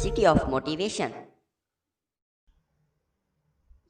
city of motivation.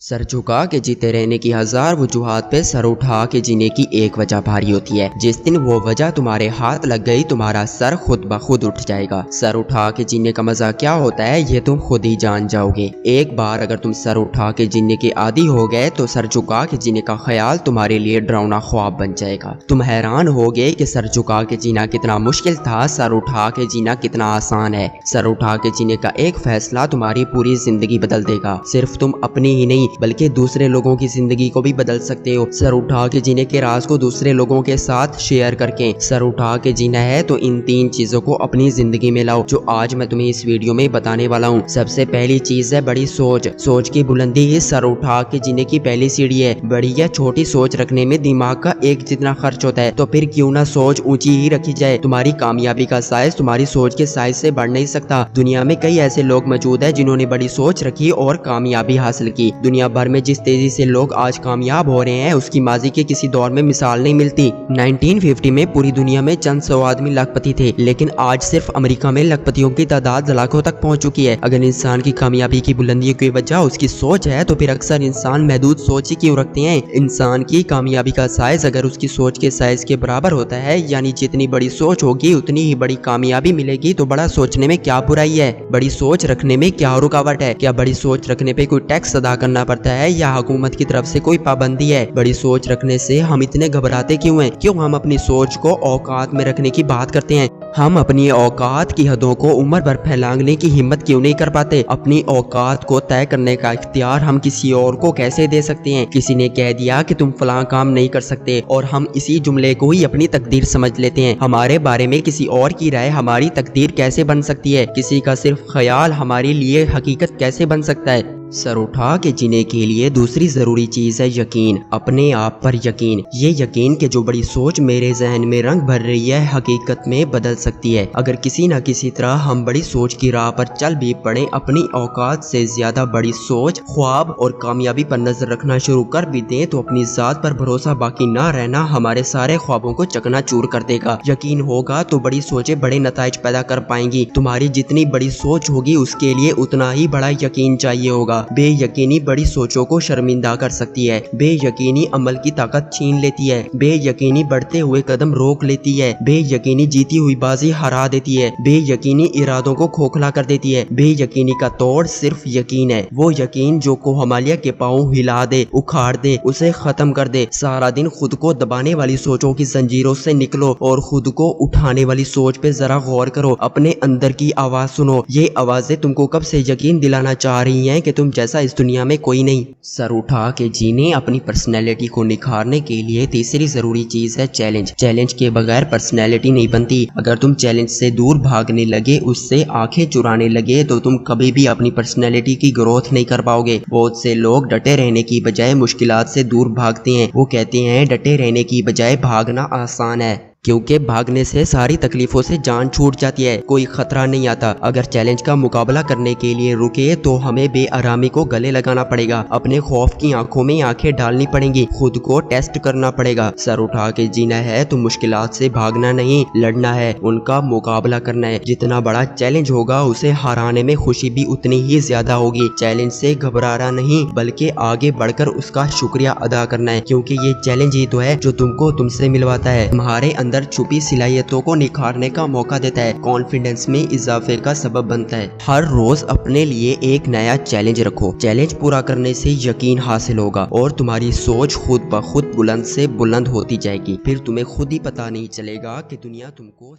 سر جھکا کے جیتے رہنے کی ہزار وجوہات پہ سر اٹھا کے جینے کی ایک وجہ بھاری ہوتی ہے. جس دن وہ وجہ تمہارے ہاتھ لگ گئی تمہارا سر خود بخود اٹھ جائے گا. سر اٹھا کے جینے کا مزہ کیا ہوتا ہے یہ تم خود ہی جان جاؤ گے. ایک بار اگر تم سر اٹھا کے جینے کے عادی ہو گئے تو سر جھکا کے جینے کا خیال تمہارے لیے ڈراؤنا خواب بن جائے گا. تم حیران ہوگے کہ سر جھکا کے جینا کتنا مشکل تھا، سر اٹھا کے جینا کتنا آسان ہے. سر اٹھا کے جینے کا ایک فیصلہ تمہاری پوری زندگی بدل دے گا. صرف تم اپنی ہی نہیں بلکہ دوسرے لوگوں کی زندگی کو بھی بدل سکتے ہو. سر اٹھا کے جینے کے راز کو دوسرے لوگوں کے ساتھ شیئر کر کے. سر اٹھا کے جینا ہے تو ان 3 چیزوں کو اپنی زندگی میں لاؤ جو آج میں تمہیں اس ویڈیو میں بتانے والا ہوں. سب سے پہلی چیز ہے بڑی سوچ. سوچ کی بلندی ہی سر اٹھا کے جینے کی پہلی سیڑھی ہے. بڑی یا چھوٹی سوچ رکھنے میں دماغ کا ایک جتنا خرچ ہوتا ہے تو پھر کیوں نہ سوچ اونچی ہی رکھی جائے. تمہاری کامیابی کا سائز تمہاری سوچ کے سائز سے بڑھ نہیں سکتا. دنیا میں کئی ایسے لوگ موجود ہیں جنہوں نے بڑی سوچ رکھی اور کامیابی حاصل کی. دنیا بھر میں جس تیزی سے لوگ آج کامیاب ہو رہے ہیں اس کی ماضی کے کسی دور میں مثال نہیں ملتی. 1950 میں پوری دنیا میں چند 100 آدمی لاکھ پتی تھے لیکن آج صرف امریکہ میں لاکھ پتیوں کی تعداد لاکھوں تک پہنچ چکی ہے. اگر انسان کی کامیابی کی بلندی کی وجہ اس کی سوچ ہے تو پھر اکثر انسان محدود سوچ ہی کیوں رکھتے ہیں. انسان کی کامیابی کا سائز اگر اس کی سوچ کے سائز کے برابر ہوتا ہے یعنی جتنی بڑی سوچ ہوگی اتنی ہی بڑی کامیابی ملے گی. تو بڑا سوچنے میں کیا برائی ہے؟ بڑی سوچ رکھنے میں کیا رکاوٹ ہے؟ کیا بڑی سوچ رکھنے پہ کوئی ٹیکس ادا کرنا پڑتا ہے یا حکومت کی طرف سے کوئی پابندی ہے؟ بڑی سوچ رکھنے سے ہم اتنے گھبراتے کیوں ہیں؟ کیوں ہم اپنی سوچ کو اوقات میں رکھنے کی بات کرتے ہیں؟ ہم اپنی اوقات کی حدوں کو عمر بھر پھیلانے کی ہمت کیوں نہیں کر پاتے؟ اپنی اوقات کو طے کرنے کا اختیار ہم کسی اور کو کیسے دے سکتے ہیں؟ کسی نے کہہ دیا کہ تم فلاں کام نہیں کر سکتے اور ہم اسی جملے کو ہی اپنی تقدیر سمجھ لیتے ہیں. ہمارے بارے میں کسی اور کی رائے ہماری تقدیر کیسے بن سکتی ہے؟ کسی کا صرف خیال ہمارے لیے حقیقت کیسے بن سکتا ہے؟ سر اٹھا کے جینے کے لیے دوسری ضروری چیز ہے یقین. اپنے آپ پر یقین. یہ یقین کہ جو بڑی سوچ میرے ذہن میں رنگ بھر رہی ہے حقیقت میں بدل سکتی ہے. اگر کسی نہ کسی طرح ہم بڑی سوچ کی راہ پر چل بھی پڑیں، اپنی اوقات سے زیادہ بڑی سوچ، خواب اور کامیابی پر نظر رکھنا شروع کر بھی دیں تو اپنی ذات پر بھروسہ باقی نہ رہنا ہمارے سارے خوابوں کو چکنا چور کر دے گا. یقین ہوگا تو بڑی سوچیں بڑے نتائج پیدا کر پائیں گی. تمہاری جتنی بڑی سوچ ہوگی اس کے لیے اتنا ہی بڑا یقین چاہیے ہوگا. بے یقینی بڑی سوچوں کو شرمندہ کر سکتی ہے. بے یقینی عمل کی طاقت چھین لیتی ہے. بے یقینی بڑھتے ہوئے قدم روک لیتی ہے. بے یقینی جیتی ہوئی بازی ہرا دیتی ہے. بے یقینی ارادوں کو کھوکھلا کر دیتی ہے. بے یقینی کا توڑ صرف یقین ہے. وہ یقین جو کو ہمالیہ کے پاؤں ہلا دے، اکھاڑ دے، اسے ختم کر دے. سارا دن خود کو دبانے والی سوچوں کی زنجیروں سے نکلو اور خود کو اٹھانے والی سوچ پہ ذرا غور کرو. اپنے اندر کی آواز سنو. یہ آوازیں تم کو کب سے یقین دلانا چاہ رہی ہیں کہ تم جیسا اس دنیا میں کوئی نہیں. سر اٹھا کے جینے اپنی پرسنالٹی کو نکھارنے کے لیے تیسری ضروری چیز ہے چیلنج. چیلنج کے بغیر پرسنالٹی نہیں بنتی. اگر تم چیلنج سے دور بھاگنے لگے، اس سے آنکھیں چرانے لگے تو تم کبھی بھی اپنی پرسنالٹی کی گروتھ نہیں کر پاؤ گے. بہت سے لوگ ڈٹے رہنے کی بجائے مشکلات سے دور بھاگتے ہیں. وہ کہتے ہیں ڈٹے رہنے کی بجائے بھاگنا آسان ہے کیونکہ بھاگنے سے ساری تکلیفوں سے جان چھوٹ جاتی ہے، کوئی خطرہ نہیں آتا. اگر چیلنج کا مقابلہ کرنے کے لیے رکے تو ہمیں بے آرامی کو گلے لگانا پڑے گا. اپنے خوف کی آنکھوں میں آنکھیں ڈالنی پڑیں گی. خود کو ٹیسٹ کرنا پڑے گا. سر اٹھا کے جینا ہے تو مشکلات سے بھاگنا نہیں، لڑنا ہے، ان کا مقابلہ کرنا ہے. جتنا بڑا چیلنج ہوگا اسے ہرانے میں خوشی بھی اتنی ہی زیادہ ہوگی. چیلنج سے گھبرانا نہیں بلکہ آگے بڑھ کر اس کا شکریہ ادا کرنا ہے کیونکہ یہ چیلنج ہی تو ہے جو تم کو تم سے ملواتا ہے، تمہارے اندر چھپی صلاحیتوں کو نکھارنے کا موقع دیتا ہے، کانفیڈنس میں اضافے کا سبب بنتا ہے. ہر روز اپنے لیے ایک نیا چیلنج رکھو. چیلنج پورا کرنے سے یقین حاصل ہوگا اور تمہاری سوچ خود بخود بلند سے بلند ہوتی جائے گی. پھر تمہیں خود ہی پتا نہیں چلے گا کہ دنیا تم کو